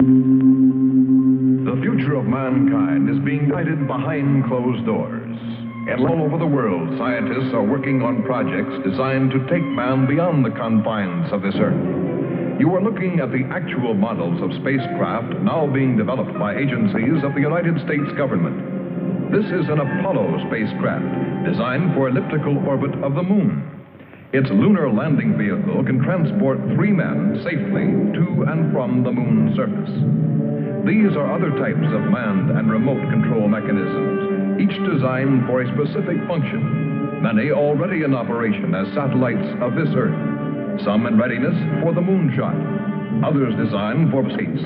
The future of mankind is being guided behind closed doors. And all over the world, scientists are working on projects designed to take man beyond the confines of this Earth. You are looking at the actual models of spacecraft now being developed by agencies of the United States government. This is an Apollo spacecraft designed for elliptical orbit of the moon. Its lunar landing vehicle can transport 3 men safely to and from the moon's surface. These are other types of manned and remote control mechanisms, each designed for a specific function, many already in operation as satellites of this Earth, some in readiness for the moonshot, others designed for space,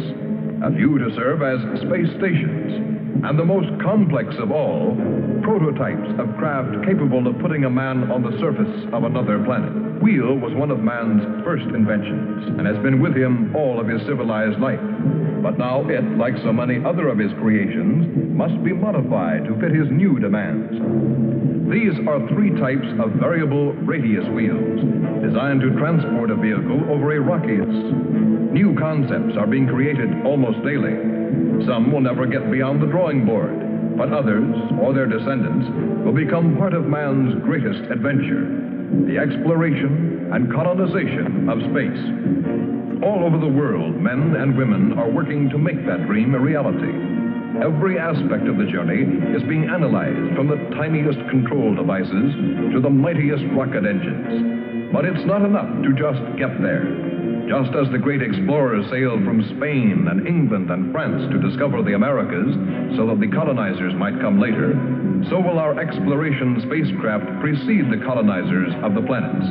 a few to serve as space stations, and the most complex of all, prototypes of craft capable of putting a man on the surface of another planet. Wheel was one of man's first inventions and has been with him all of his civilized life. But now it, like so many other of his creations, must be modified to fit his new demands. These are 3 types of variable radius wheels, designed to transport a vehicle over a rocky. New concepts are being created almost daily. Some will never get beyond the drawing board, but others, or their descendants, will become part of man's greatest adventure, the exploration and colonization of space. All over the world, men and women are working to make that dream a reality. Every aspect of the journey is being analyzed, from the tiniest control devices to the mightiest rocket engines. But it's not enough to just get there. Just as the great explorers sailed from Spain and England and France to discover the Americas so that the colonizers might come later, so will our exploration spacecraft precede the colonizers of the planets.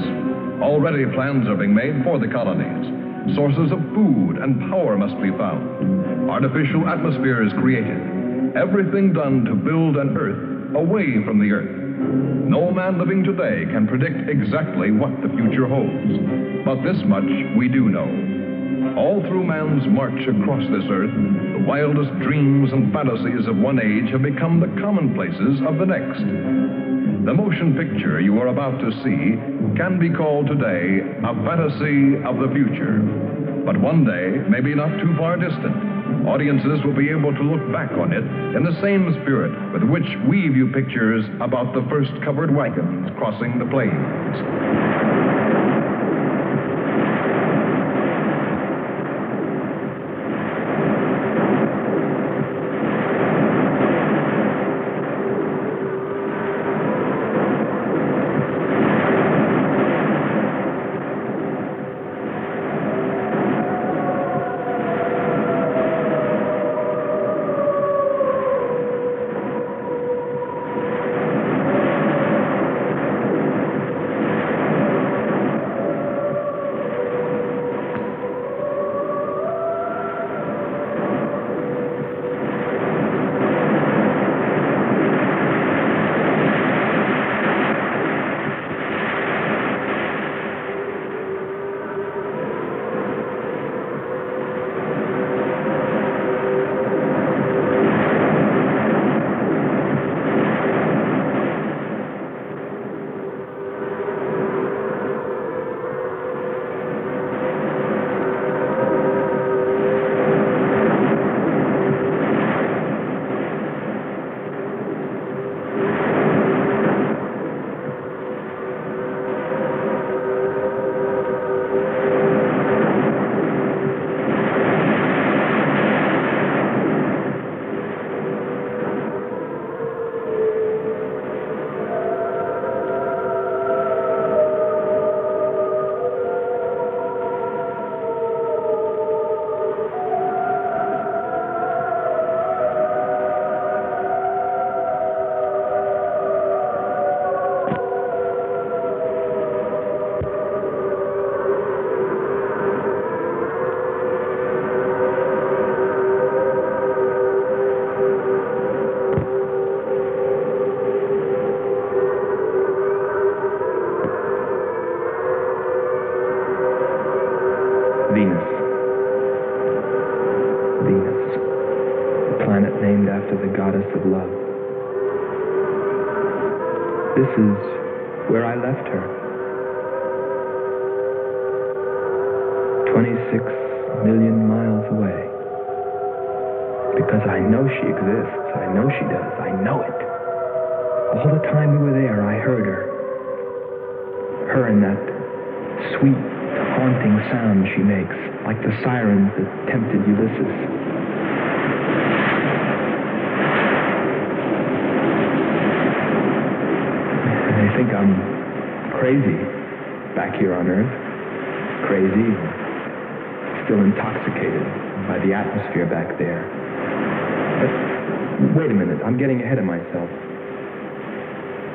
Already plans are being made for the colonies. Sources of food and power must be found. Artificial atmospheres created. Everything done to build an Earth away from the Earth. No man living today can predict exactly what the future holds. But this much we do know. All through man's march across this Earth, the wildest dreams and fantasies of one age have become the commonplaces of the next. The motion picture you are about to see can be called today a fantasy of the future. But one day, maybe not too far distant, audiences will be able to look back on it in the same spirit with which we view pictures about the first covered wagons crossing the plains. of love. This is where I left her. 26 million miles away. Because I know she exists. I know she does. I know it. All the time we were there, I heard her. Her and that sweet, haunting sound she makes, like the sirens that tempted Ulysses. I think I'm crazy back here on Earth. Crazy, still intoxicated by the atmosphere back there. But wait a minute, I'm getting ahead of myself.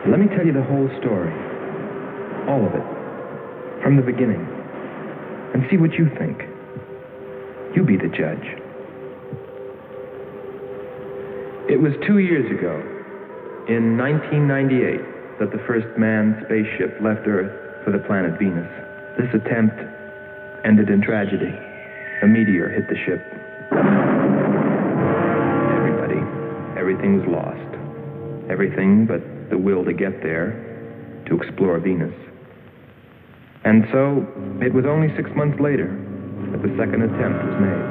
Let me tell you the whole story. All of it. From the beginning. And see what you think. You be the judge. It was 2 years ago, in 1998, that the first manned spaceship left Earth for the planet Venus. This attempt ended in tragedy. A meteor hit the ship. Everything was lost. Everything but the will to get there, to explore Venus. And so, it was only 6 months later that the second attempt was made.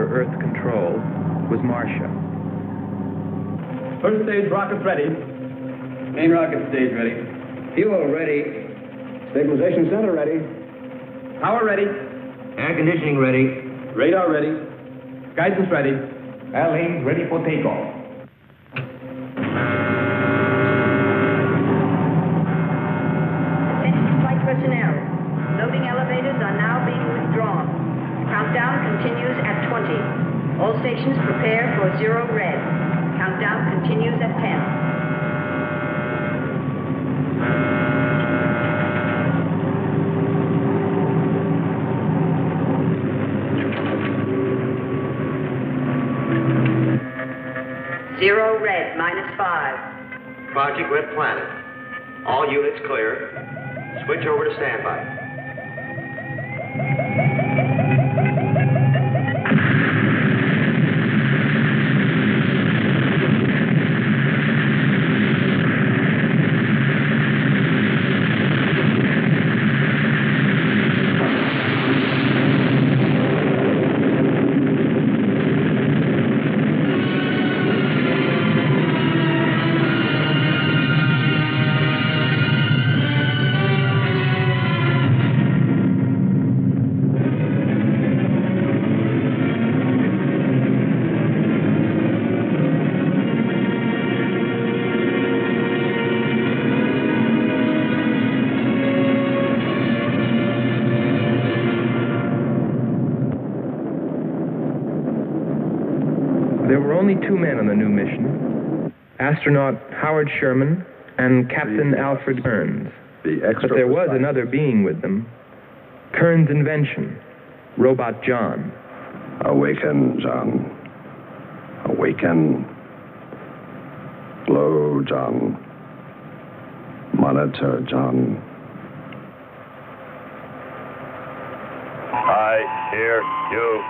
Earth control was Marcia. First stage rockets ready. Main rocket stage ready. Fuel ready. Stabilization center ready. Power ready. Air conditioning ready. Radar ready. Guidance ready. Airlane ready for takeoff. Attention flight personnel. Loading elevators are now being withdrawn. Countdown continues at 20. All stations prepare for 0 red. Countdown continues at 10. Zero red, -5. Project Red Planet. All units clear. Switch over to standby. There were only 2 men on the new mission, astronaut Howard Sherman and Captain Alfred Kearns. But there was another being with them, Kearns' invention, Robot John. Awaken, John. Awaken. Glow, John. Monitor, John. I hear you.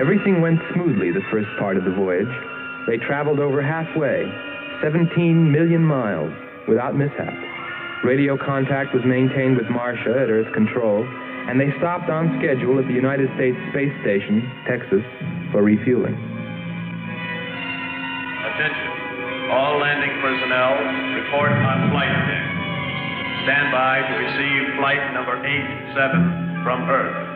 Everything went smoothly the first part of the voyage. They traveled over halfway, 17 million miles, without mishap. Radio contact was maintained with Marcia at Earth Control, and they stopped on schedule at the United States Space Station, Texas, for refueling. Attention. All landing personnel, report on flight deck. Stand by to receive flight number 87 from Earth.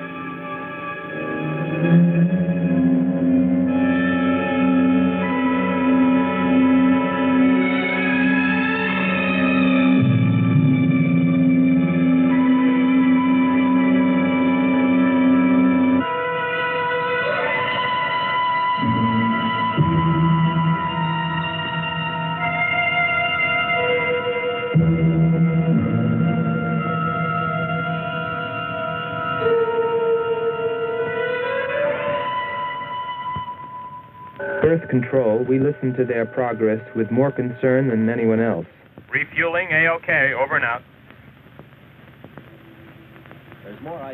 Earth Control, we listened to their progress with more concern than anyone else. Refueling A-OK, over and out.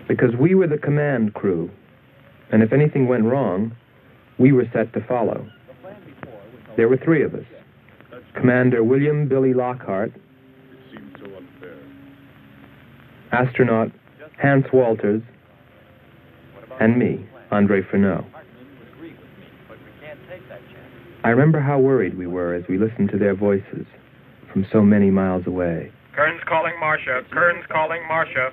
Because we were the command crew, and if anything went wrong, we were set to follow. There were 3 of us. Commander William Billy Lockhart, astronaut Hans Walters, and me, Andre Freneau. I remember how worried we were as we listened to their voices from so many miles away. Kern's calling Marcia. Kern's calling Marcia.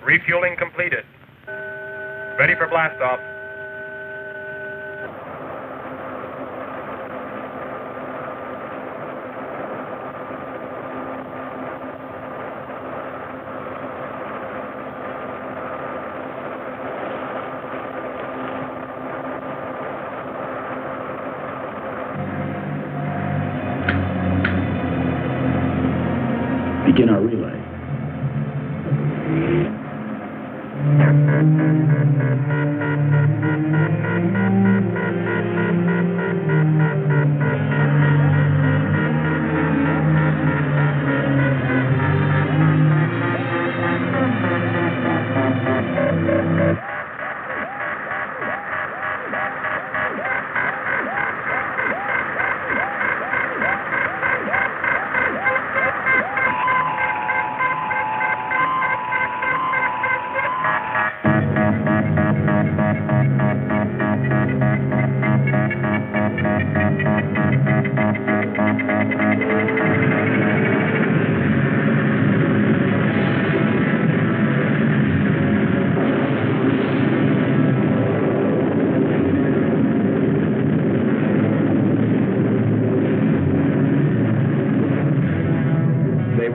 Refueling completed. Ready for blast-off. Begin our relay.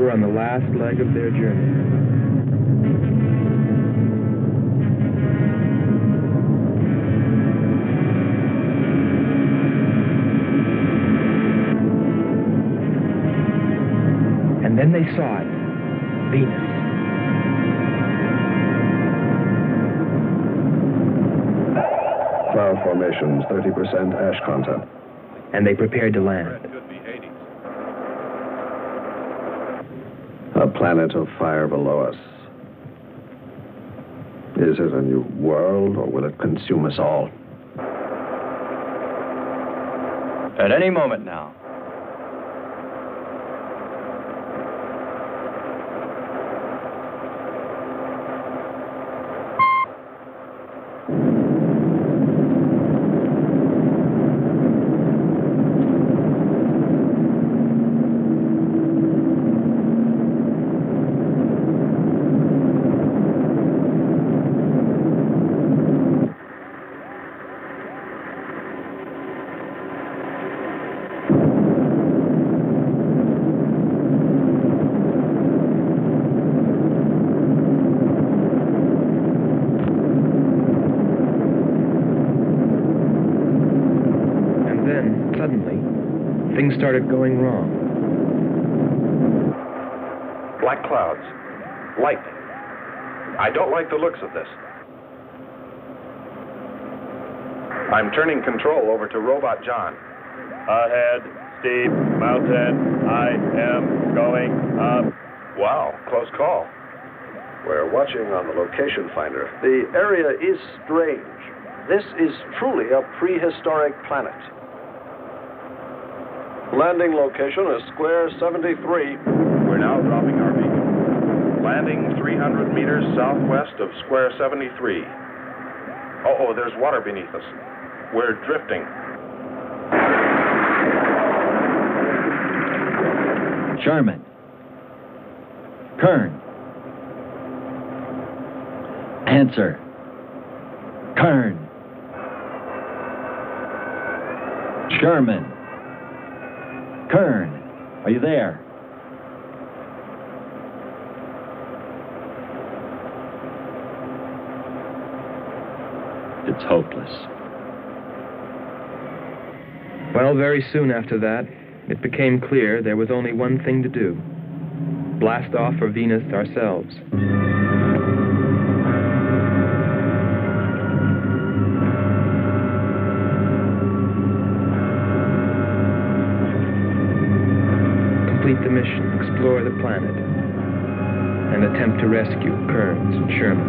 On the last leg of their journey. And then they saw it, Venus. Cloud formations, 30% ash content. And they prepared to land. A planet of fire below us. Is it a new world, or will it consume us all? At any moment now. Things started going wrong. Black clouds. Lightning. I don't like the looks of this. I'm turning control over to Robot John. Ahead, steep mountain. I am going up. Wow, close call. We're watching on the location finder. The area is strange. This is truly a prehistoric planet. Landing location is Square 73. We're now dropping our beacon. Landing 300 meters southwest of Square 73. Oh, there's water beneath us. We're drifting. Sherman. Kern. Answer. Kern. Sherman. Kern, are you there? It's hopeless. Well, very soon after that, it became clear there was only one thing to do. Blast off for Venus ourselves. explore the planet and attempt to rescue Kearns and Sherman.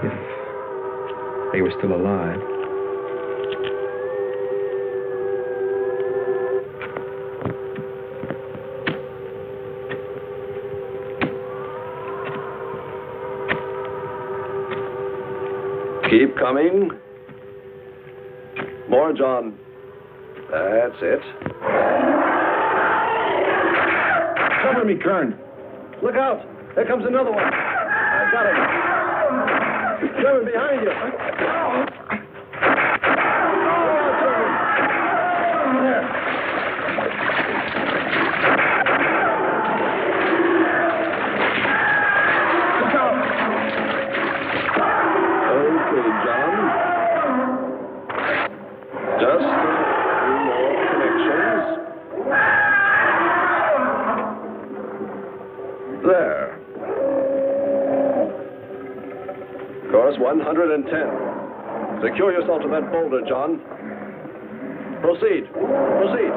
If they were still alive. Keep coming. More, John. That's it. Cover me, Kern. Look out! There comes another one. I got him. Sherman, behind you. Okay, John. Just a few more connections. There. Course 110. Secure yourself to that boulder, John. Proceed. Proceed.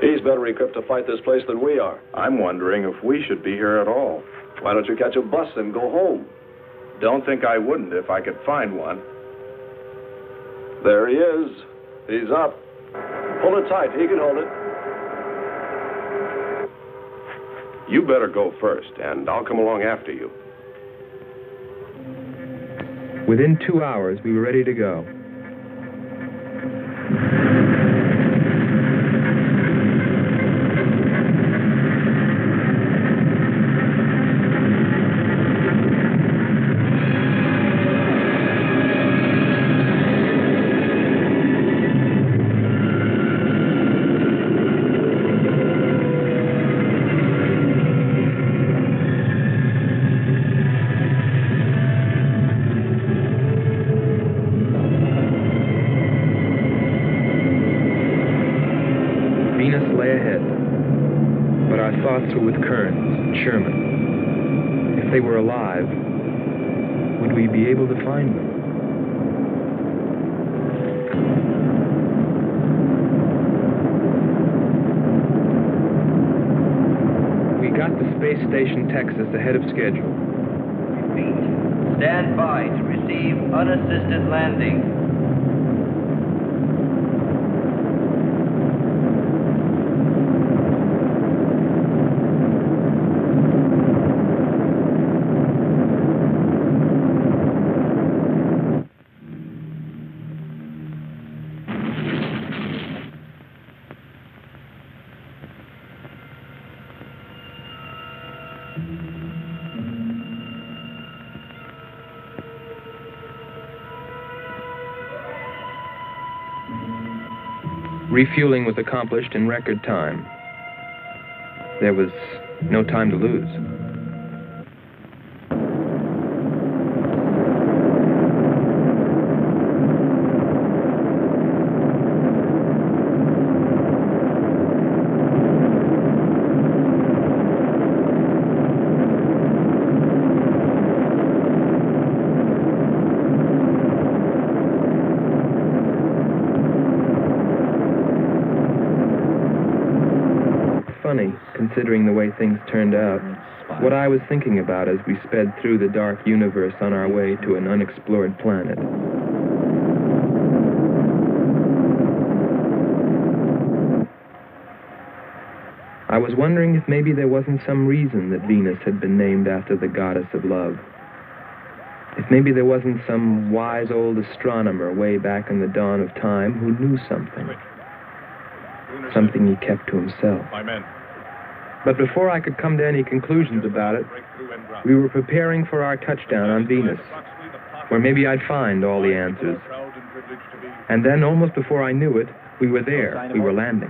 He's better equipped to fight this place than we are. I'm wondering if we should be here at all. Why don't you catch a bus and go home? Don't think I wouldn't if I could find one. There he is. He's up. Pull it tight. He can hold it. You better go first, and I'll come along after you. Within 2 hours, we were ready to go. With Kearns and Sherman. If they were alive, would we be able to find them? We got to Space Station Texas ahead of schedule. Repeat. Stand by to receive unassisted landing. Refueling was accomplished in record time. There was no time to lose. Considering the way things turned out, what I was thinking about as we sped through the dark universe on our way to an unexplored planet. I was wondering if maybe there wasn't some reason that Venus had been named after the goddess of love. If maybe there wasn't some wise old astronomer way back in the dawn of time who knew something. Something he kept to himself. But before I could come to any conclusions about it, we were preparing for our touchdown on Venus, where maybe I'd find all the answers. And then, almost before I knew it, we were there. We were landing.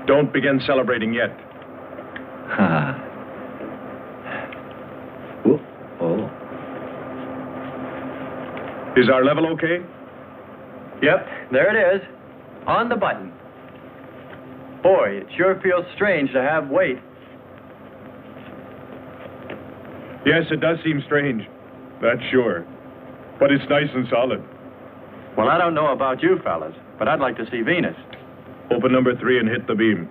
Don't begin celebrating yet. Ha. Oh. Is our level okay? Yep, there it is. On the button. Boy, it sure feels strange to have weight. Yes, it does seem strange. That's sure. But it's nice and solid. Well, I don't know about you fellas, but I'd like to see Venus. Open number 3 and hit the beam.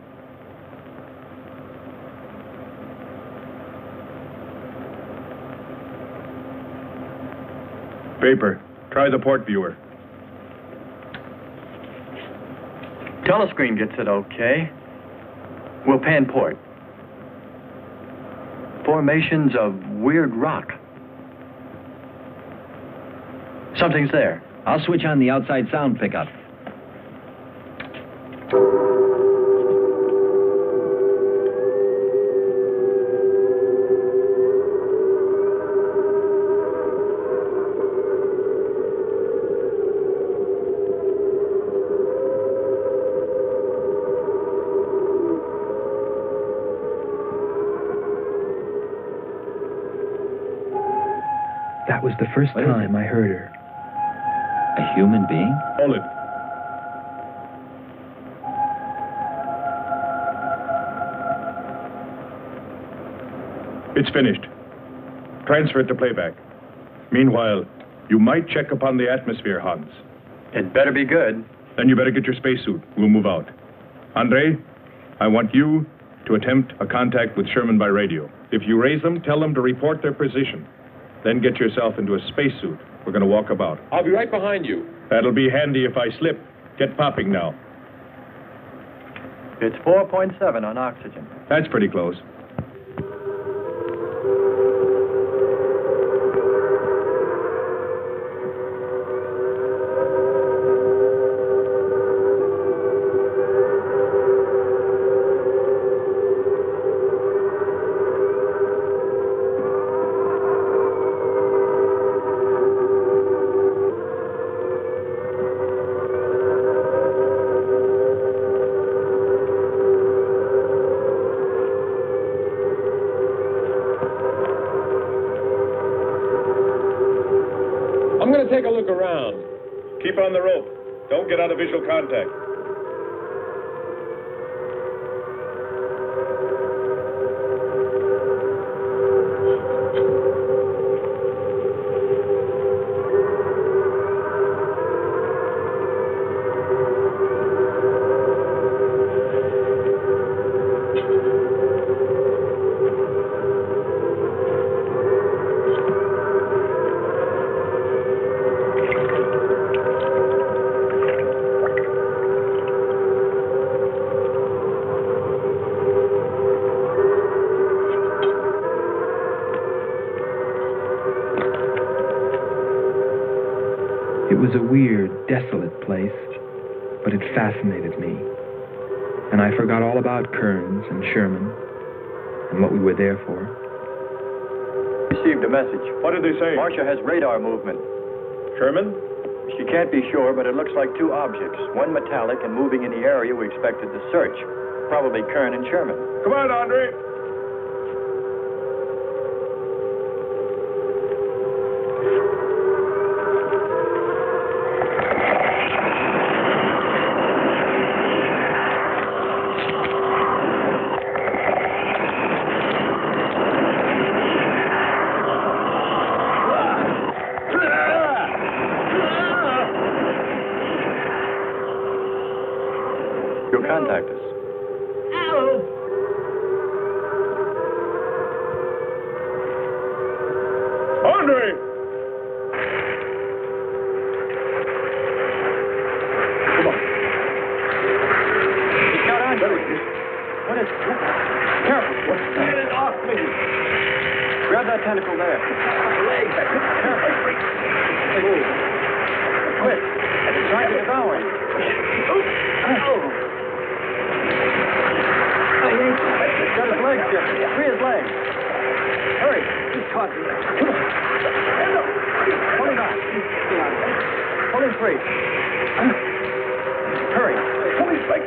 Paper, try the port viewer. Telescreen gets it okay. We'll pan port. Formations of weird rock. Something's there. I'll switch on the outside sound pickup. That was the first time I heard her. A human being? Hold it. It's finished. Transfer it to playback. Meanwhile, you might check upon the atmosphere, Hans. It better be good. Then you better get your spacesuit. We'll move out. Andre, I want you to attempt a contact with Sherman by radio. If you raise them, tell them to report their position. Then get yourself into a spacesuit. We're going to walk about. I'll be right behind you. That'll be handy if I slip. Get popping now. It's 4.7 on oxygen. That's pretty close. I'm going to take a look around. Keep on the rope. Don't get out of visual contact. It was a weird, desolate place, but it fascinated me. And I forgot all about Kearns and Sherman and what we were there for. Received a message. What did they say? Marcia has radar movement. Sherman? She can't be sure, but it looks like two objects. One metallic and moving in the area we expected to search. Probably Kern and Sherman. Come on, Andre. You'll contact us. Andre! Come on. He's got on. What is... Careful. Get it off me. Grab that tentacle there. Leg. Careful. Move. Quick. It's trying to devour him. He's got his legs, Jeffrey. Free his legs. Hurry. He's caught. Come on. Pull him out. Pull him free. Hurry. Pull his legs.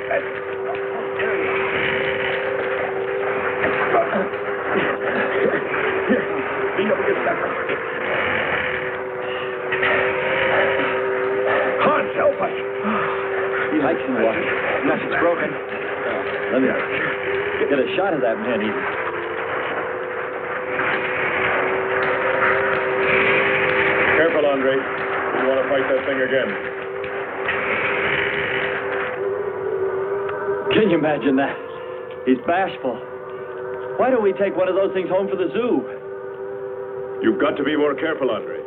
It's broken. Let me get a shot of that man. Careful, Andre. You want to fight that thing again. Can you imagine that? He's bashful. Why don't we take one of those things home for the zoo? You've got to be more careful, Andre.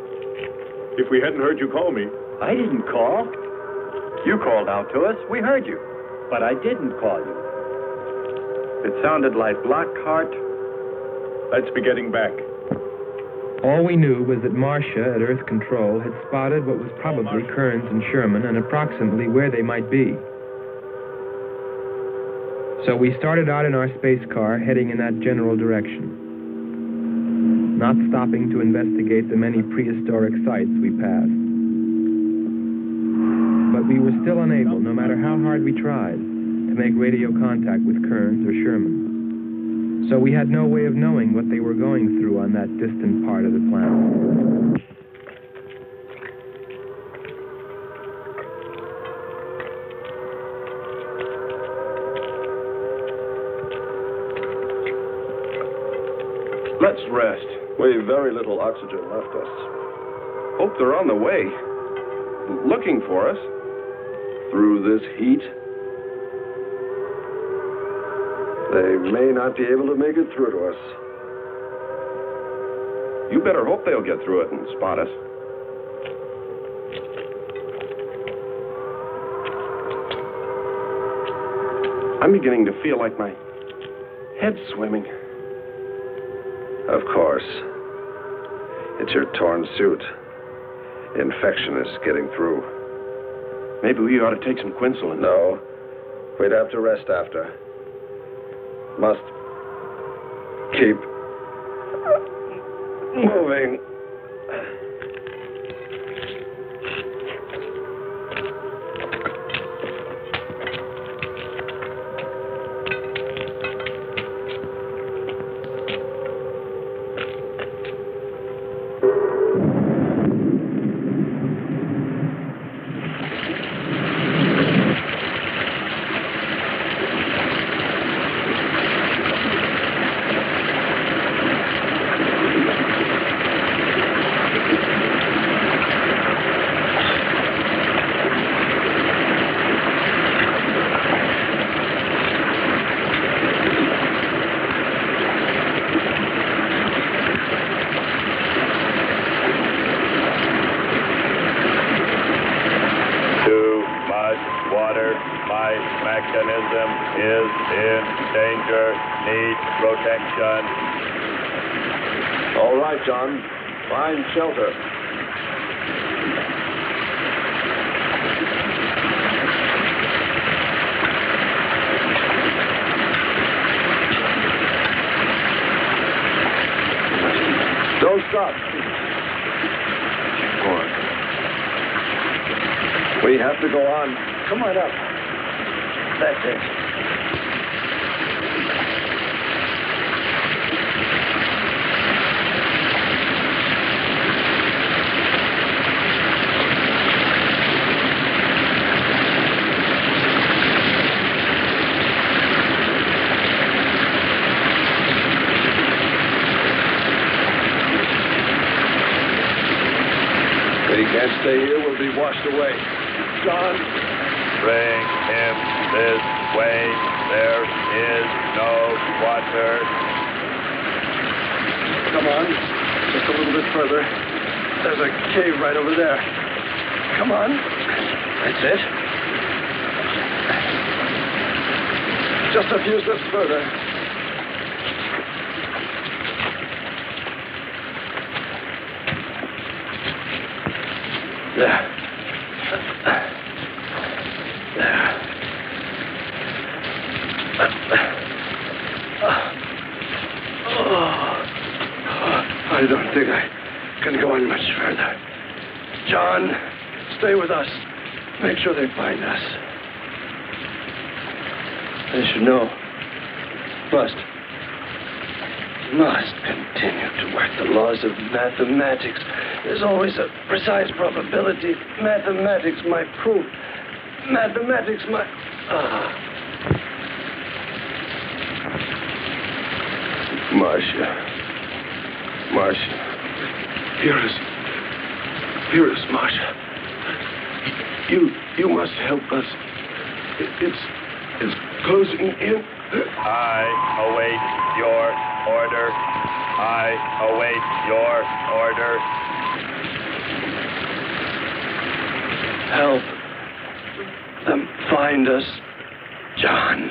If we hadn't heard you call me... I didn't call. You called out to us. We heard you. But I didn't call you. It sounded like Lockhart. Let's be getting back. All we knew was that Marcia at Earth Control had spotted what was probably Kearns and Sherman and approximately where they might be. So we started out in our space car, heading in that general direction, not stopping to investigate the many prehistoric sites we passed. But we were still unable, no matter how hard we tried, to make radio contact with Kearns or Sherman. So we had no way of knowing what they were going through on that distant part of the planet. Let's rest. We've very little oxygen left us. Hope they're on the way. Looking for us. Through this heat. They may not be able to make it through to us. You better hope they'll get through it and spot us. I'm beginning to feel like my head's swimming. Of course. It's your torn suit. Infection is getting through. Maybe we ought to take some quinsulin. No. We'd have to rest after. Must keep moving. All right, John. Find shelter. Don't stop. Keep going. We have to go on. Come on up. That's it. Can't stay here, we'll be washed away. John. Bring him this way. There is no water. Come on. Just a little bit further. There's a cave right over there. Come on. That's it. Just a few steps further. There. I don't think I can go on much further. John, stay with us. Make sure they find us. They should know. Must continue to work the laws of mathematics. There's always a precise probability. Mathematics, my proof. Mathematics, my... Marcia. Here is Marcia. You must help us. It's closing in. I await your order. I await your order. Help them find us, John.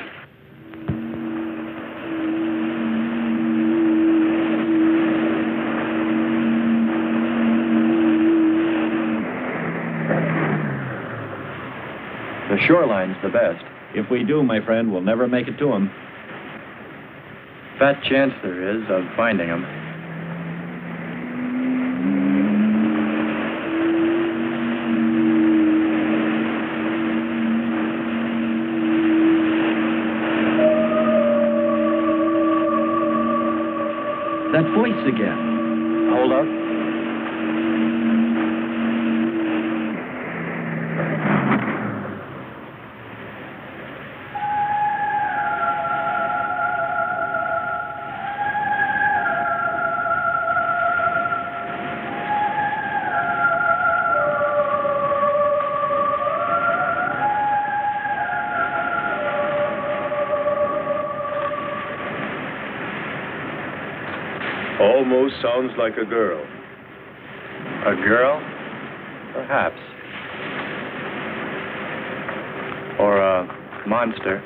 The shoreline's the best. If we do, my friend, we'll never make it to him. Fat chance there is of finding him. That voice again. Hold up. Almost sounds like a girl. A girl? Perhaps. Or a monster.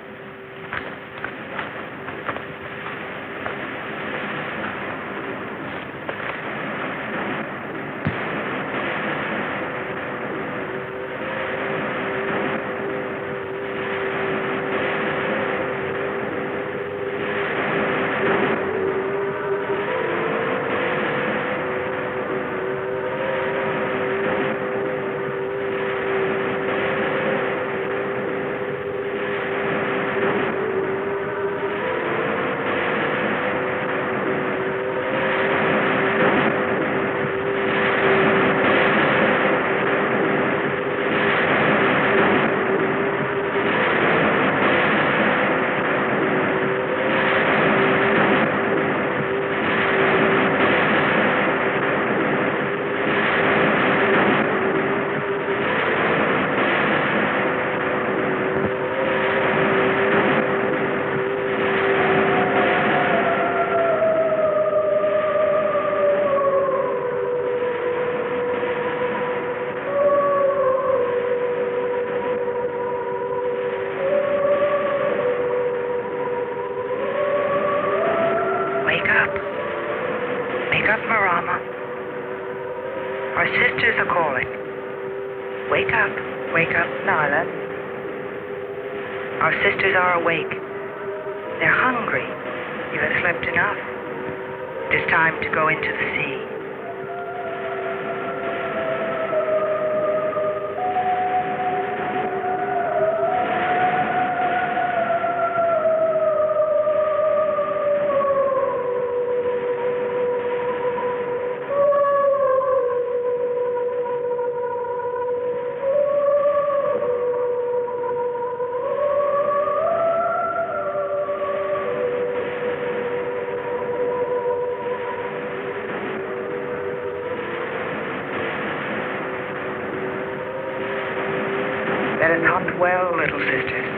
Well, little sisters.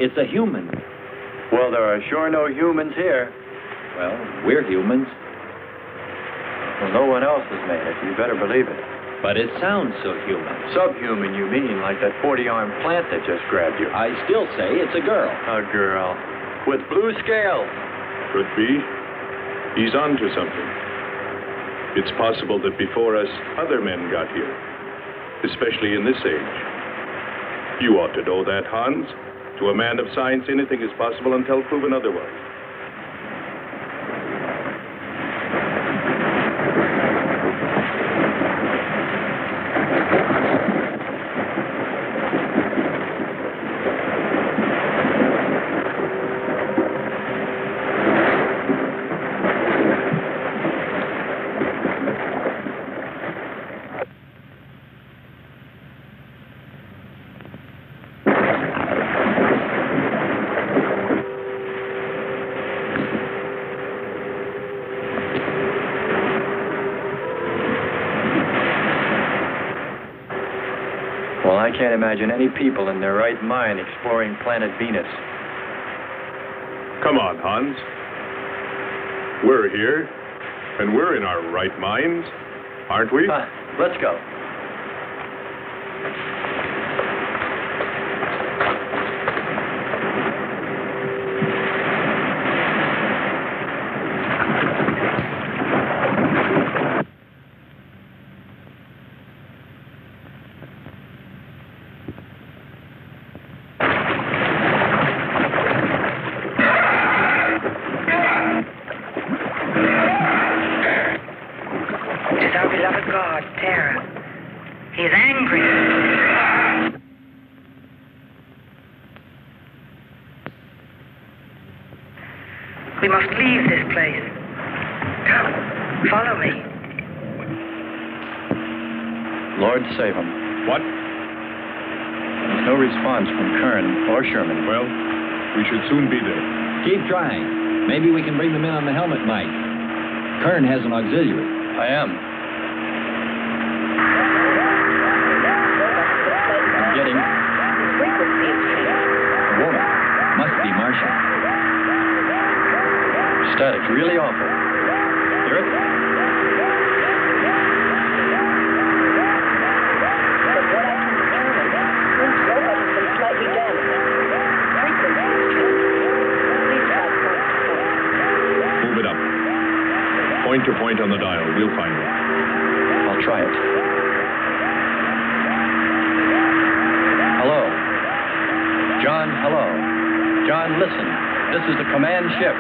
It's a human. Well, there are sure no humans here. Well, we're humans. Well, no one else has made it. You better believe it. But it sounds so human. Subhuman, you mean, like that 40-armed plant that just grabbed you. I still say it's a girl. A girl. With blue scales. Could be. He's on to something. It's possible that before us, other men got here, especially in this age. You ought to know that, Hans. To a man of science, anything is possible until proven otherwise. Well, I can't imagine any people in their right mind exploring planet Venus. Come on, Hans. We're here, and we're in our right minds, aren't we? Let's go. We must leave this place. Come, follow me. Lord save him. What? There's no response from Kern or Sherman. Well, we should soon be there. Keep trying. Maybe we can bring them in on the helmet mic. Kern has an auxiliary. I am. I'm getting... A woman. Must be Martian. Static's really awful. Hear it? From what I can determine, Prince Robot has been slightly damaged. Frequency is changing. Please try point to point. Move it up. Point to point on the dial. We'll find it. I'll try it. Hello. John, hello. John, listen. This is the command ship.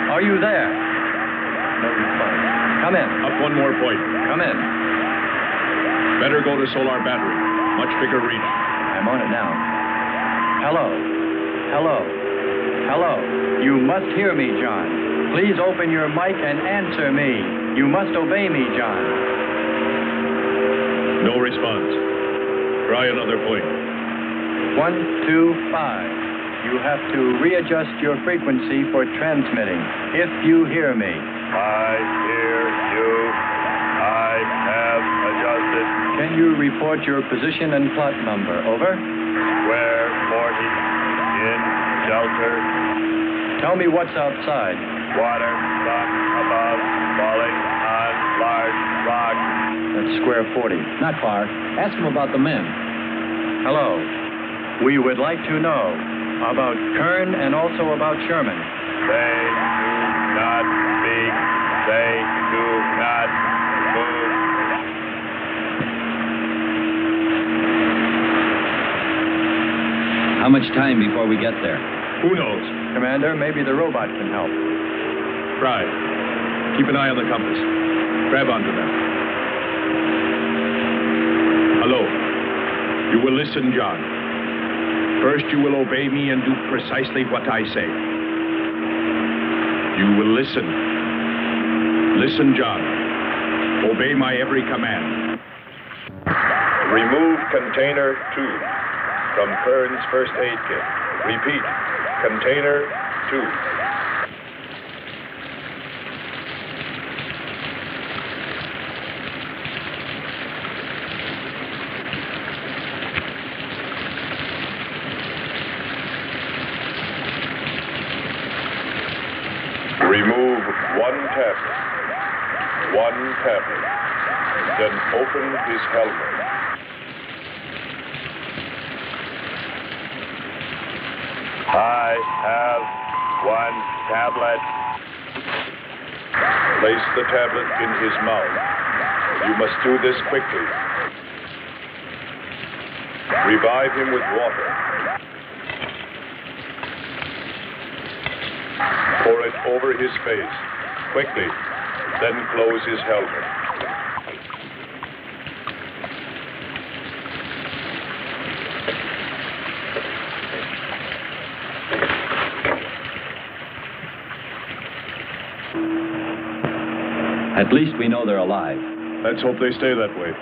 Are you there? No response. Come in. Up one more point. Come in. Better go to solar battery. Much bigger reach. I'm on it now. Hello. Hello. Hello. You must hear me, John. Please open your mic and answer me. You must obey me, John. No response. Try another point. 1, 2, 5. You have to readjust your frequency for transmitting. If you hear me. I hear you. I have adjusted. Can you report your position and plot number? Over. Square 40. In shelter. Tell me what's outside. Water, sun above, falling on large rock. That's square 40. Not far. Ask him about the men. Hello. We would like to know about Kern and also about Sherman. They do not speak. They do not move. How much time before we get there? Who knows? Commander, maybe the robot can help. Try. Keep an eye on the compass. Grab onto them. Hello. You will listen, John. First, you will obey me and do precisely what I say. You will listen. Listen, John. Obey my every command. Remove container 2 from Kern's first aid kit. Repeat, container 2. Remove one tablet. Then open his helmet. I have one tablet. Place the tablet in his mouth. You must do this quickly. Revive him with water. Pour it over his face. Quickly. Then close his helmet. At least we know they're alive. Let's hope they stay that way.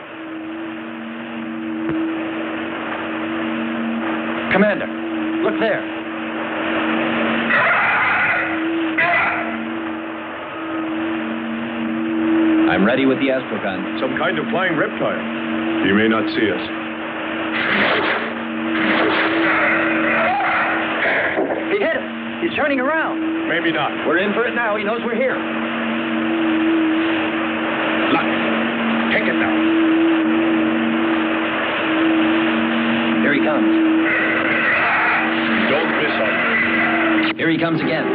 Commander, look there. I'm ready with the astrogun. Some kind of flying reptile. He may not see us. He hit us. He's turning around. Maybe not. We're in for it now. He knows we're here. Luck. Take it now. Here he comes. Don't miss him. Here he comes again.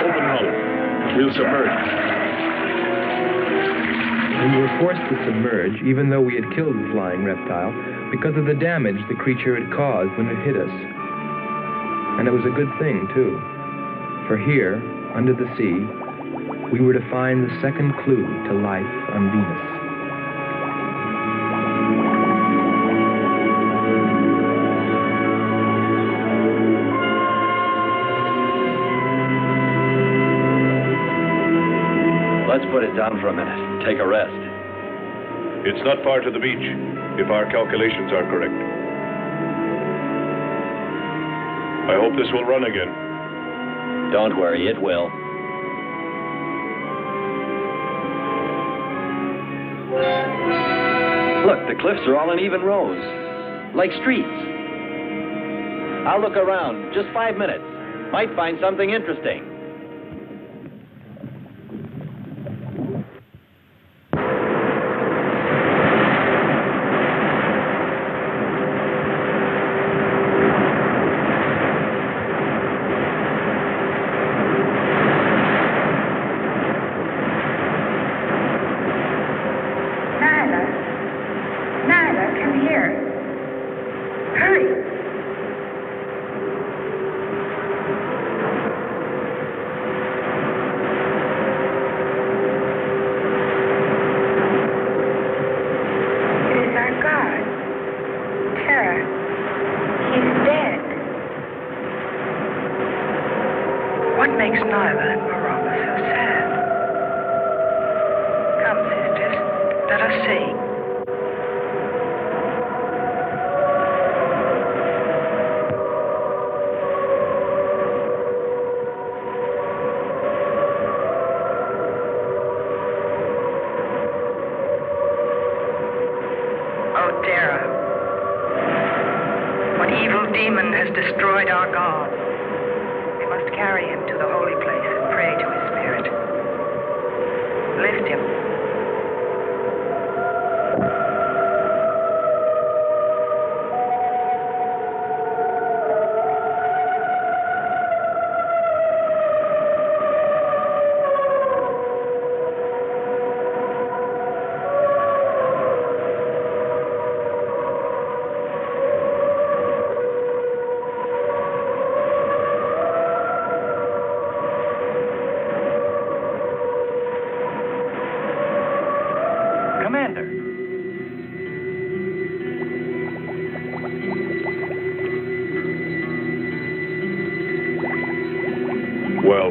Open hull. We'll submerge. We were forced to submerge, even though we had killed the flying reptile, because of the damage the creature had caused when it hit us. And it was a good thing, too. For here, under the sea, we were to find the second clue to life on Venus. Let's put it down for a minute. Take a rest. It's not far to the beach, if our calculations are correct. I hope this will run again. Don't worry, it will. Look, the cliffs are all in even rows, like streets. I'll look around. Just 5 minutes. Might find something interesting.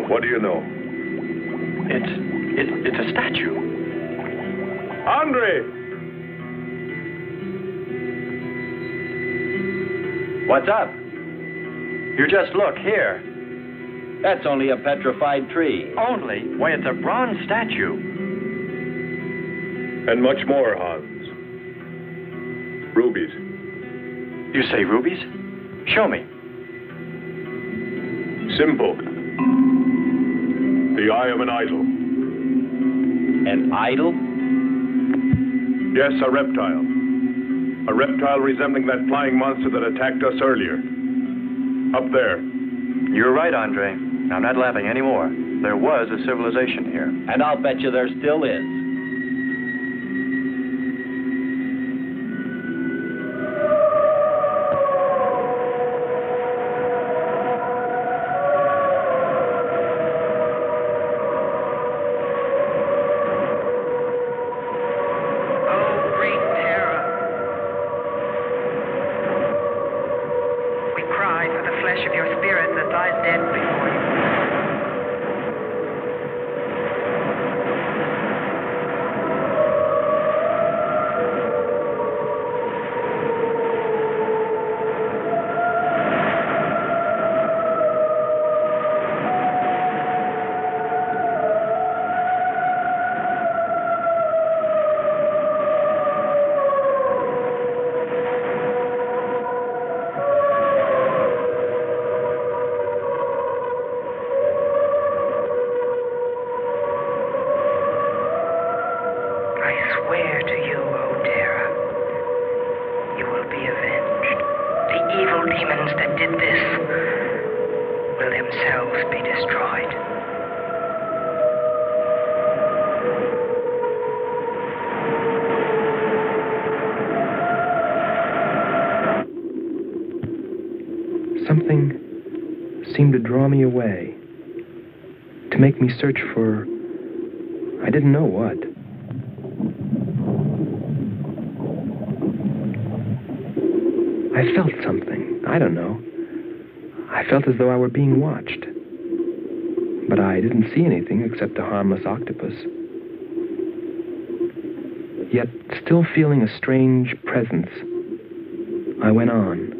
What do you know? It's a statue. Andre! What's up? You just look here. That's only a petrified tree. Only? Why, it's a bronze statue. And much more, Hans. Rubies. You say rubies? Show me. Simple. The eye of an idol. An idol? Yes, a reptile. A reptile resembling that flying monster that attacked us earlier. Up there. You're right, Andre. I'm not laughing anymore. There was a civilization here. And I'll bet you there still is. swear to you, O Terra, you will be avenged. The evil demons that did this will themselves be destroyed. Something seemed to draw me away, to make me search for, I didn't know what. I felt something, I don't know. I felt as though I were being watched. But I didn't see anything except a harmless octopus. Yet, still feeling a strange presence, I went on.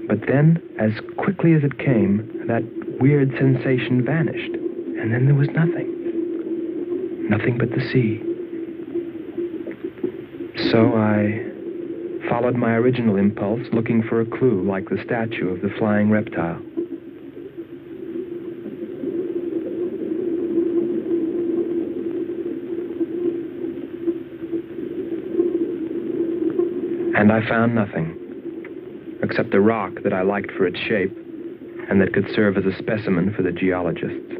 But then, as quickly as it came, that weird sensation vanished. And then there was nothing. Nothing but the sea. So I followed my original impulse, looking for a clue like the statue of the flying reptile. And I found nothing, except a rock that I liked for its shape and that could serve as a specimen for the geologists.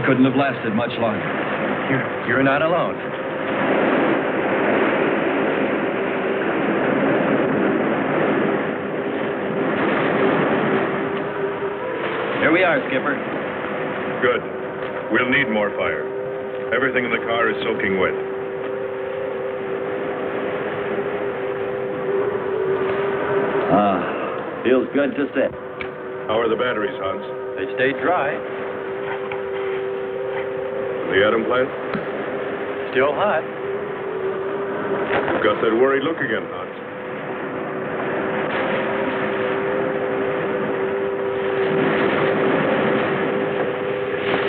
Couldn't have lasted much longer. You're not alone. Here we are, Skipper. Good. We'll need more fire. Everything in the car is soaking wet. Feels good to sit. How are the batteries, Hans? They stayed dry. The atom plant? Still hot. You've got that worried look again, Hans.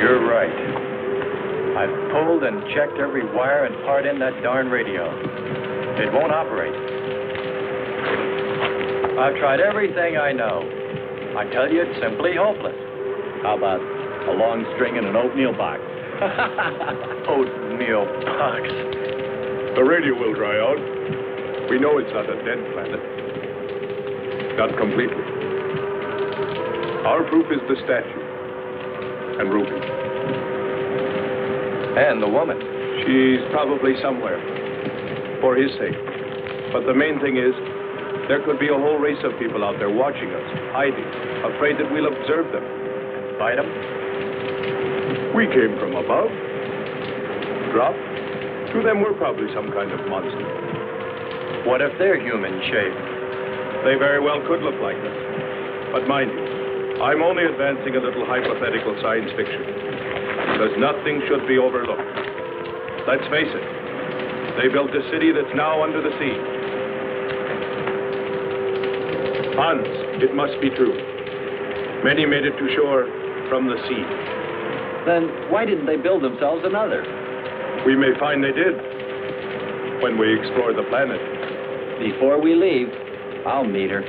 You're right. I've pulled and checked every wire and part in that darn radio. It won't operate. I've tried everything I know. I tell you, it's simply hopeless. How about a long string and an oatmeal box? Oatmeal box. The radio will dry out. We know it's not a dead planet. Not completely. Our proof is the statue. And Ruby. And the woman. She's probably somewhere. For his sake. But the main thing is, there could be a whole race of people out there watching us, hiding, afraid that we'll observe them. Fight them? We came from above. Dropped. To them, we're probably some kind of monster. What if they're human shape? They very well could look like them. But mind you, I'm only advancing a little hypothetical science fiction. Because nothing should be overlooked. Let's face it. They built a city that's now under the sea. Hans, it must be true. Many made it to shore from the sea. Then why didn't they build themselves another? We may find they did when we explore the planet. Before we leave, I'll meet her.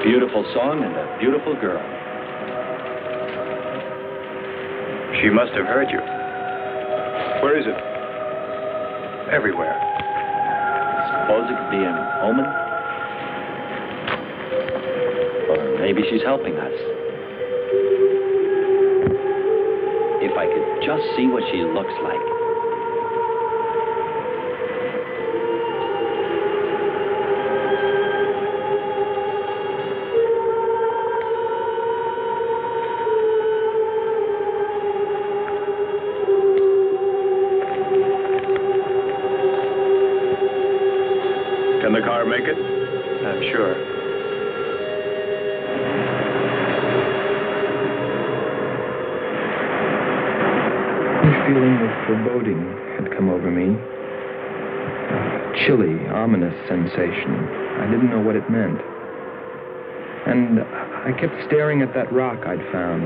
Beautiful song and a beautiful girl. She must have heard you. Where is it? Everywhere. Suppose it could be an omen? Or maybe she's helping us. If I could just see what she looks like. Can the car make it? I'm sure. A feeling of foreboding had come over me. A chilly, ominous sensation. I didn't know what it meant. And I kept staring at that rock I'd found,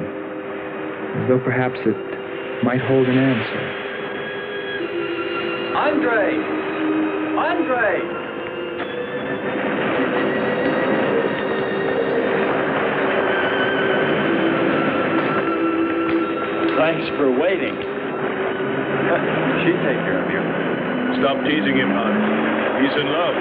as though perhaps it might hold an answer. Andre! Andre! Thanks for waiting. She'd take care of you. Stop teasing him, Hans. He's in love.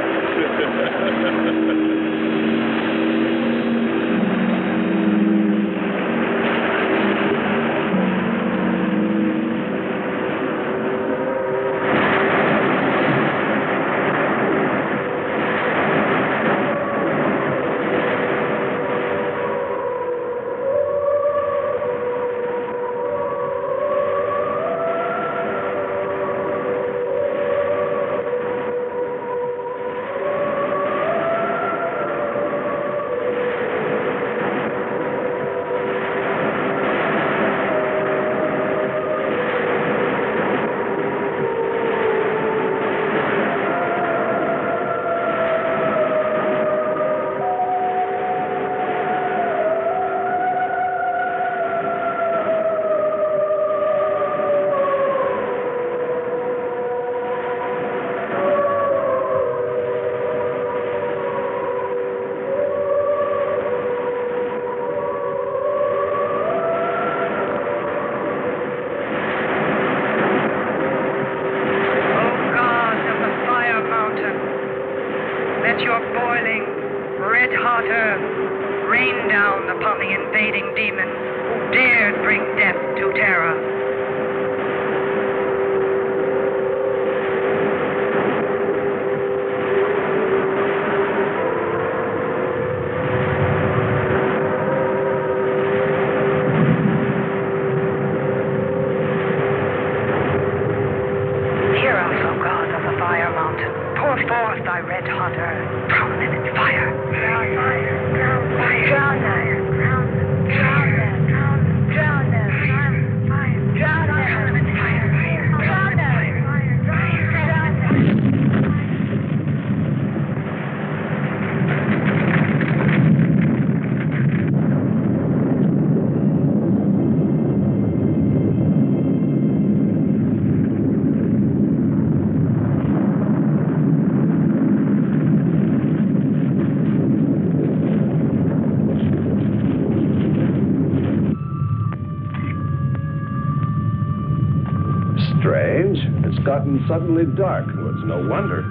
It's gotten suddenly dark. Well, it's no wonder.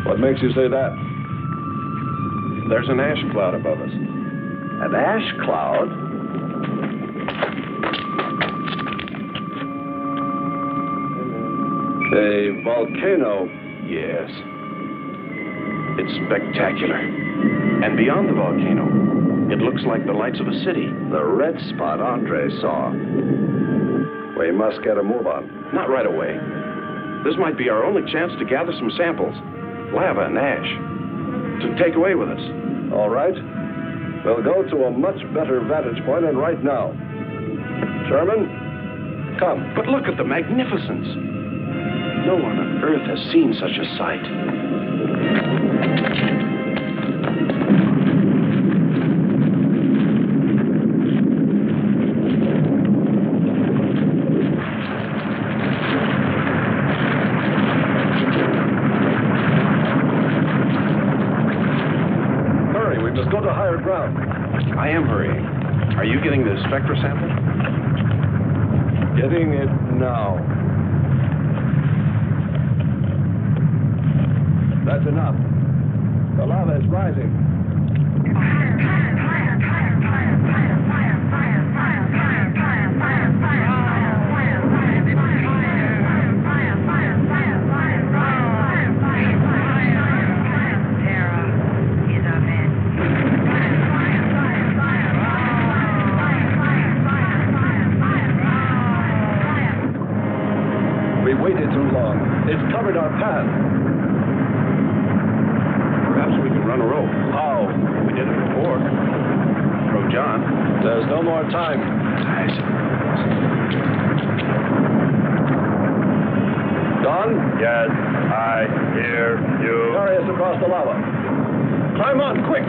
What makes you say that? There's an ash cloud above us. An ash cloud? A volcano, yes. It's spectacular. And beyond the volcano, it looks like the lights of a city. The red spot Andre saw. We must get a move on. Not right away. This might be our only chance to gather some samples. Lava and ash. To take away with us. All right. We'll go to a much better vantage point, and right now. Sherman, come. But look at the magnificence. No one on Earth has seen such a sight. Hurry, we must go to higher ground. I am hurrying. Are you getting the spectra sample? Getting it now. That's enough. The lava is rising. We waited too long. It's covered our path. Perhaps we can run a rope. How? We did it before. Throw John. There's no more time. Don? Yes, I hear you. Carry us across the lava. Climb on, quick!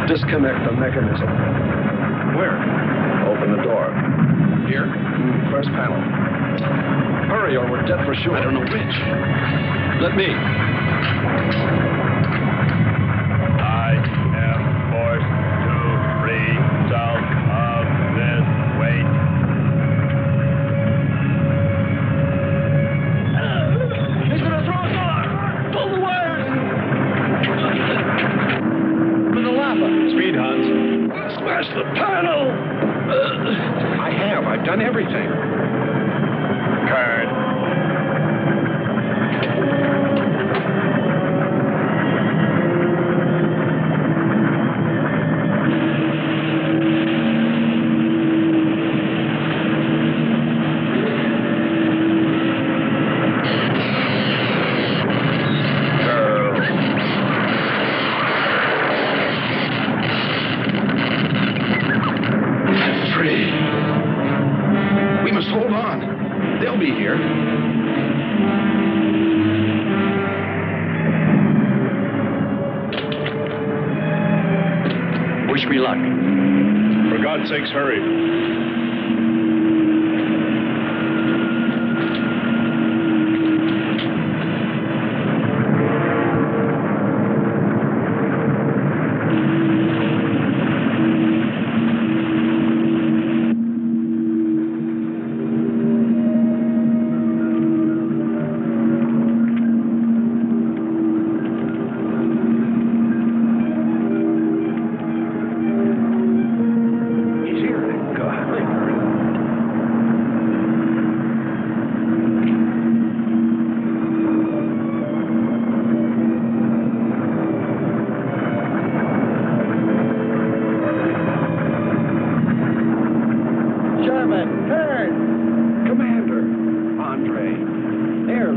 Disconnect the mechanism. Where? Open the door. Here? First panel. Hurry or we're dead for sure. I don't know which. Let me. I am forced to free myself of this weight. He's gonna throw us off! Pull the wires! For the lava. Speed, Hans. Smash the panel! I've done everything. Kern. Sakes, hurry.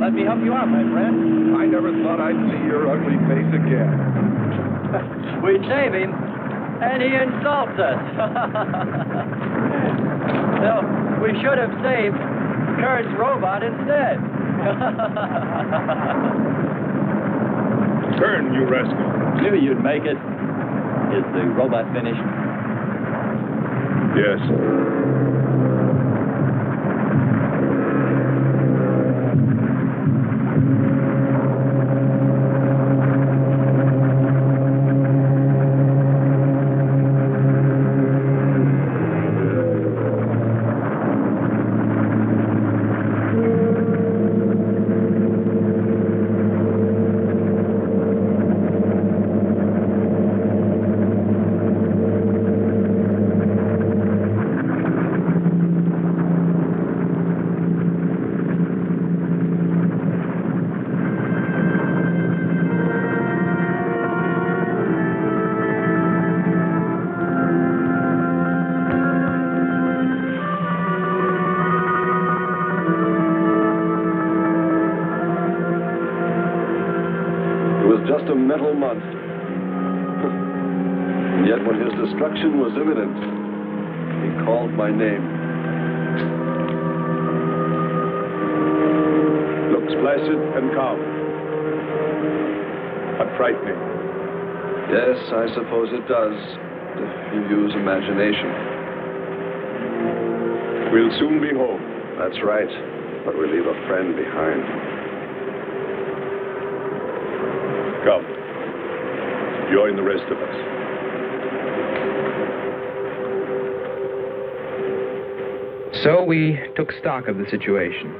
Let me help you out, my friend. I never thought I'd see your ugly face again. We save him, and he insults us. No, we should have saved Kurt's robot instead. Turn, you rascal. Knew you'd make it. Is the robot finished? Yes. Just a mental monster. And yet when his destruction was imminent, he called my name. Looks placid and calm. But frightening. Yes, I suppose it does, if you use imagination. We'll soon be home. That's right, but we leave a friend behind. Come. Join the rest of us. So we took stock of the situation.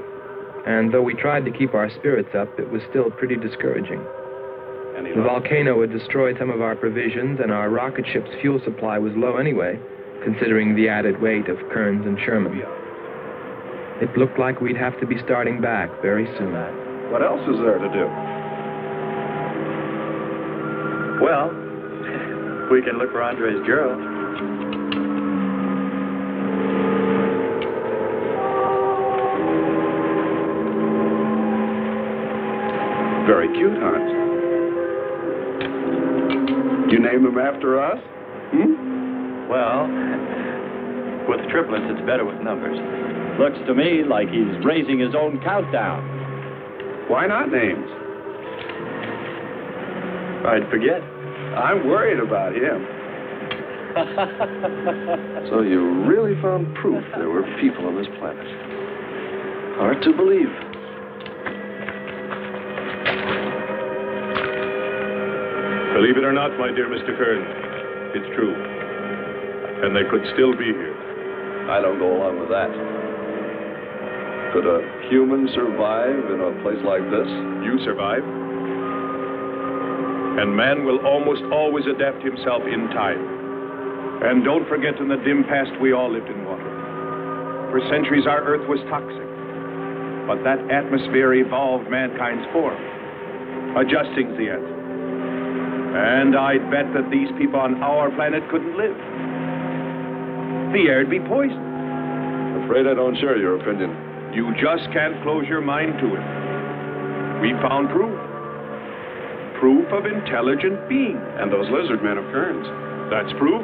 And though we tried to keep our spirits up, it was still pretty discouraging. The volcano had destroyed some of our provisions, and our rocket ship's fuel supply was low anyway, considering the added weight of Kearns and Sherman. It looked like we'd have to be starting back very soon. What else is there to do? Well, we can look for Andre's girl. Very cute, Hans. You name him after us? Well, with triplets, it's better with numbers. Looks to me like he's raising his own countdown. Why not names? I'd forget. I'm worried about him. So you really found proof there were people on this planet. Hard to believe. Believe it or not, my dear Mr. Kern, it's true. And they could still be here. I don't go along with that. Could a human survive in a place like this? You survive. And man will almost always adapt himself in time. And don't forget, in the dim past, we all lived in water. For centuries, our Earth was toxic. But that atmosphere evolved mankind's form, adjusting the Earth. And I'd bet that these people on our planet couldn't live. The air'd be poisoned. Afraid I don't share your opinion. You just can't close your mind to it. We found proof. Proof of intelligent being. And those lizard men of Kearns. That's proof.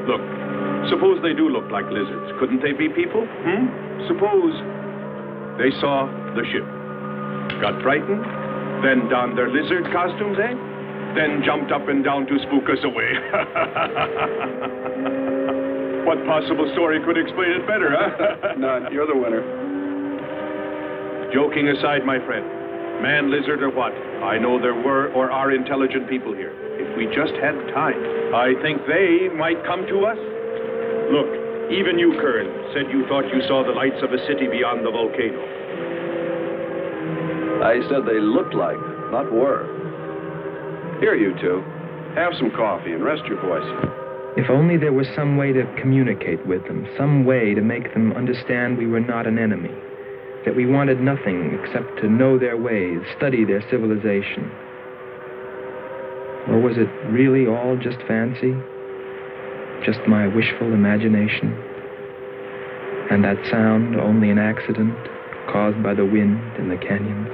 Look, suppose they do look like lizards. Couldn't they be people? Suppose they saw the ship, got frightened, then donned their lizard costumes, then jumped up and down to spook us away. What possible story could explain it better, huh? None. You're the winner. Joking aside, my friend, man, lizard, or what, I know there were or are intelligent people here. If we just had time, I think they might come to us. Look, even you, Kern, said you thought you saw the lights of a city beyond the volcano. I said they looked like, not were. Here, you two. Have some coffee and rest your voice. If only there was some way to communicate with them, some way to make them understand we were not an enemy, that we wanted nothing except to know their ways, study their civilization. Or was it really all just fancy? Just my wishful imagination? And that sound only an accident? caused by the wind and the canyons.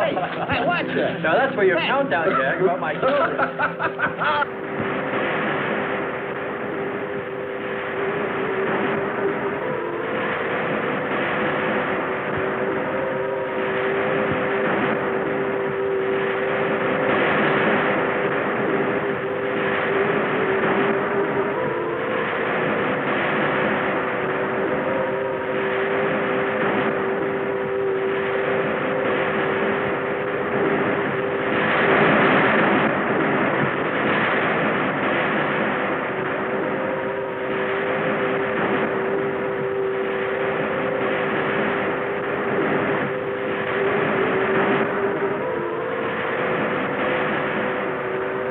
Hey, watch it. Now, that's for your countdown, Jack, about my shoulder.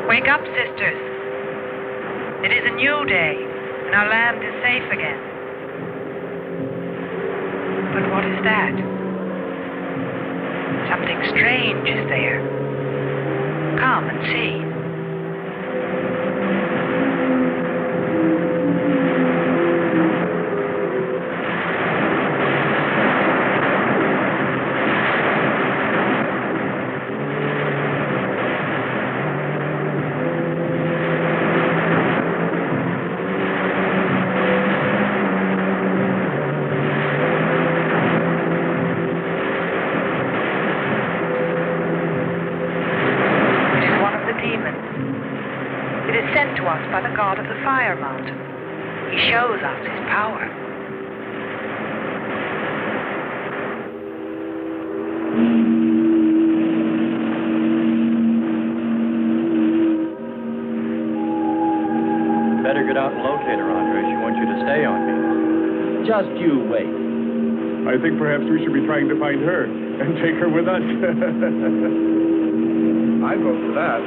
Wake up, sisters. It is a new day, and our land is safe again. But what is that? Something strange is there. Come and see. By the god of the fire mountain. He shows us his power. Better get out and locate her, Andre. She wants you to stay on me. Just you wait. I think perhaps we should be trying to find her and take her with us. I'd vote for that.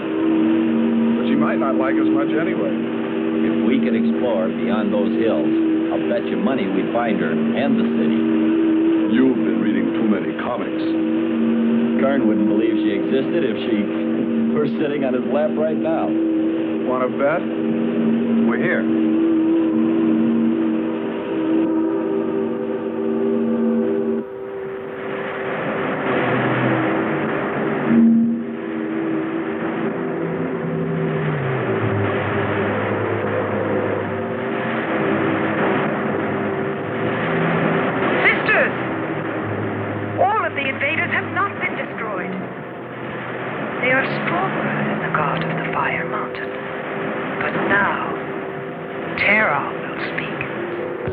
But she might not like us much anyway. If we could explore beyond those hills, I'll bet you money we'd find her and the city. You've been reading too many comics. Kern wouldn't believe she existed if she were sitting on his lap right now. Want to bet? We're here.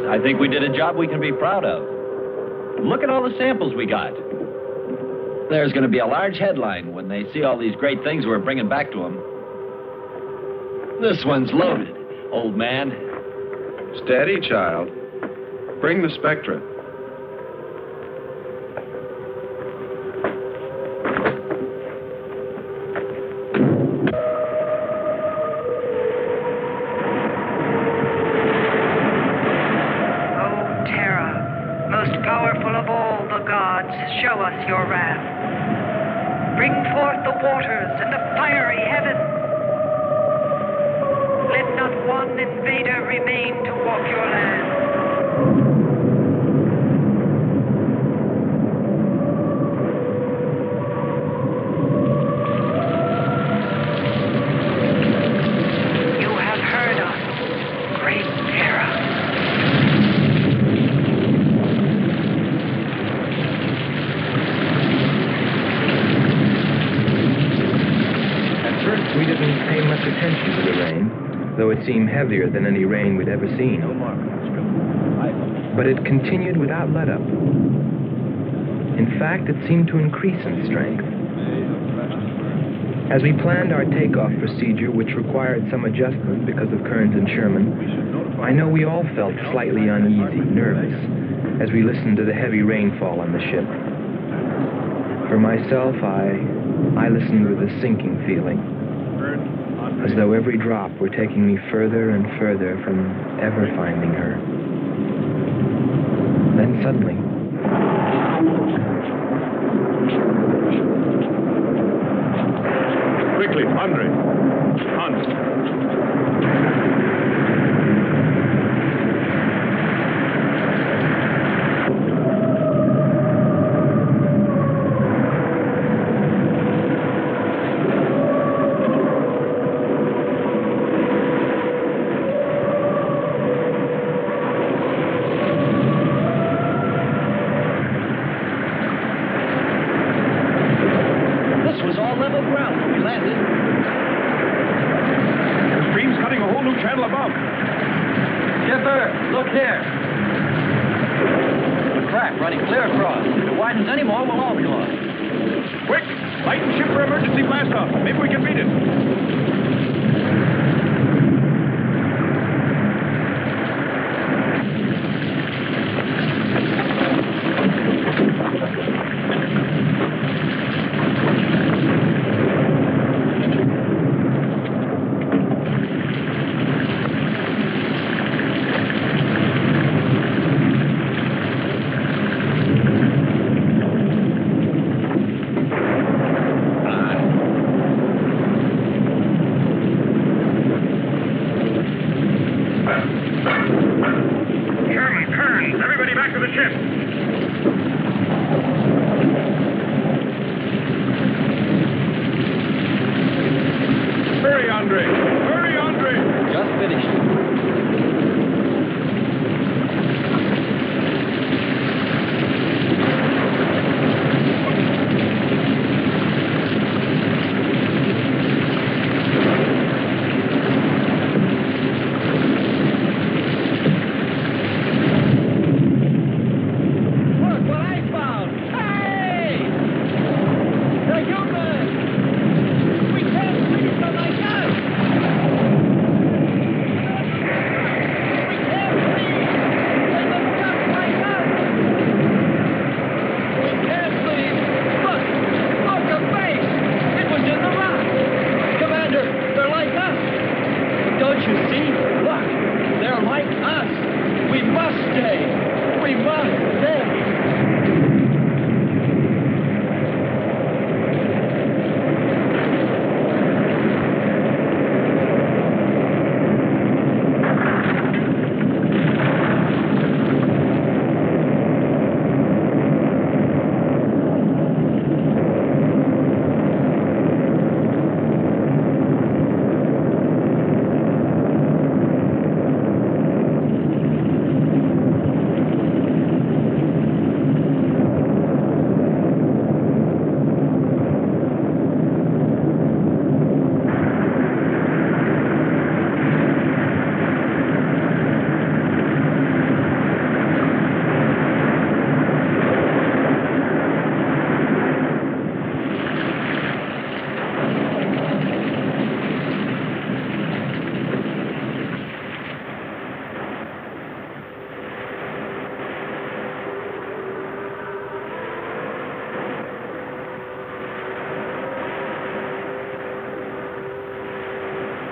I think we did a job we can be proud of. Look at all the samples we got. There's going to be a large headline when they see all these great things we're bringing back to them. This one's loaded, old man. Steady, child. Bring the spectra. Show us your wrath. Bring forth the waters and the fiery heaven. Let not one invader remain to walk your land. You have heard us, great Terra. We didn't pay much attention to the rain, though it seemed heavier than any rain we'd ever seen. But it continued without let-up. In fact, it seemed to increase in strength. As we planned our takeoff procedure, which required some adjustment because of Kearns and Sherman, I know we all felt slightly uneasy, nervous, as we listened to the heavy rainfall on the ship. For myself, I listened with a sinking feeling, as though every drop were taking me further and further from ever finding her. Then suddenly, Quickly, Andre. Hans.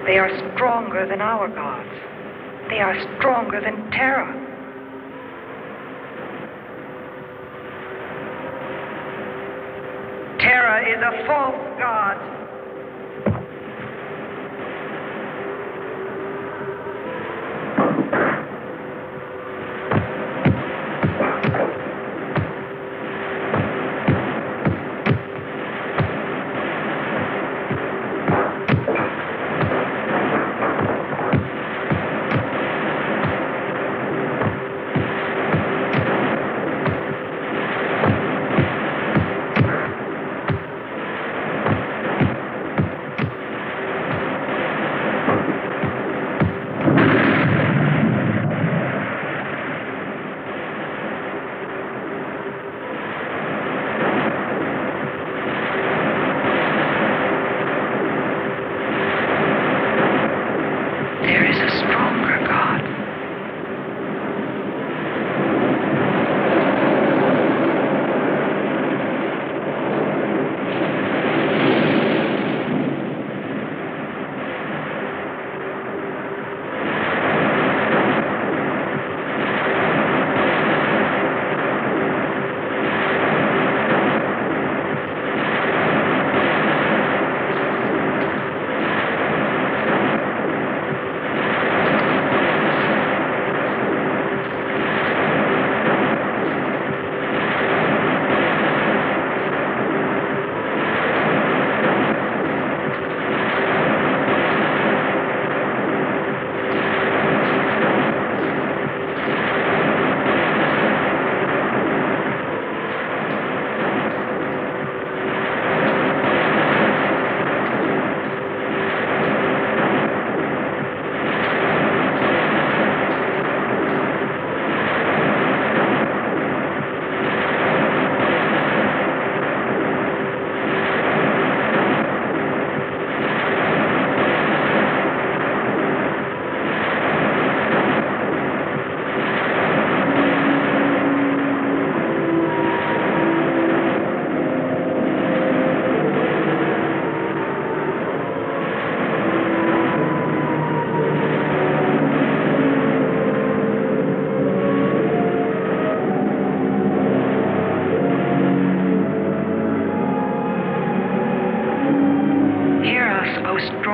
They are stronger than our gods. They are stronger than Terra. Terra is a false god.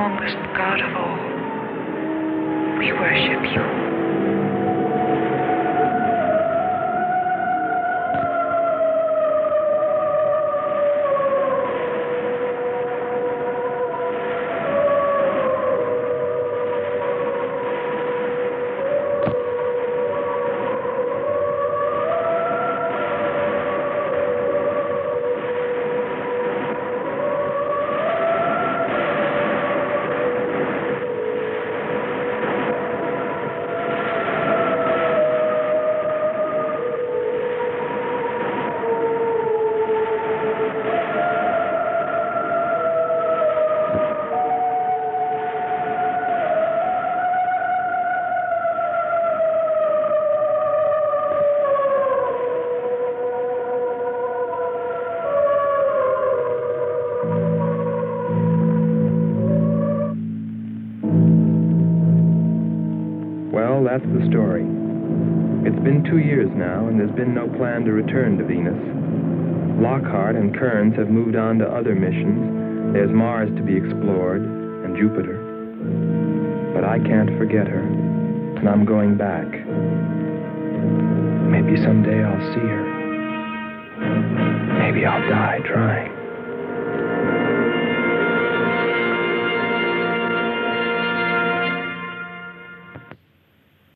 strongest God of all. We worship you. Well, that's the story. It's been 2 years now, and there's been no plan to return to Venus. Lockhart and Kearns have moved on to other missions. There's Mars to be explored, and Jupiter. But I can't forget her, and I'm going back. Maybe someday I'll see her. Maybe I'll die trying.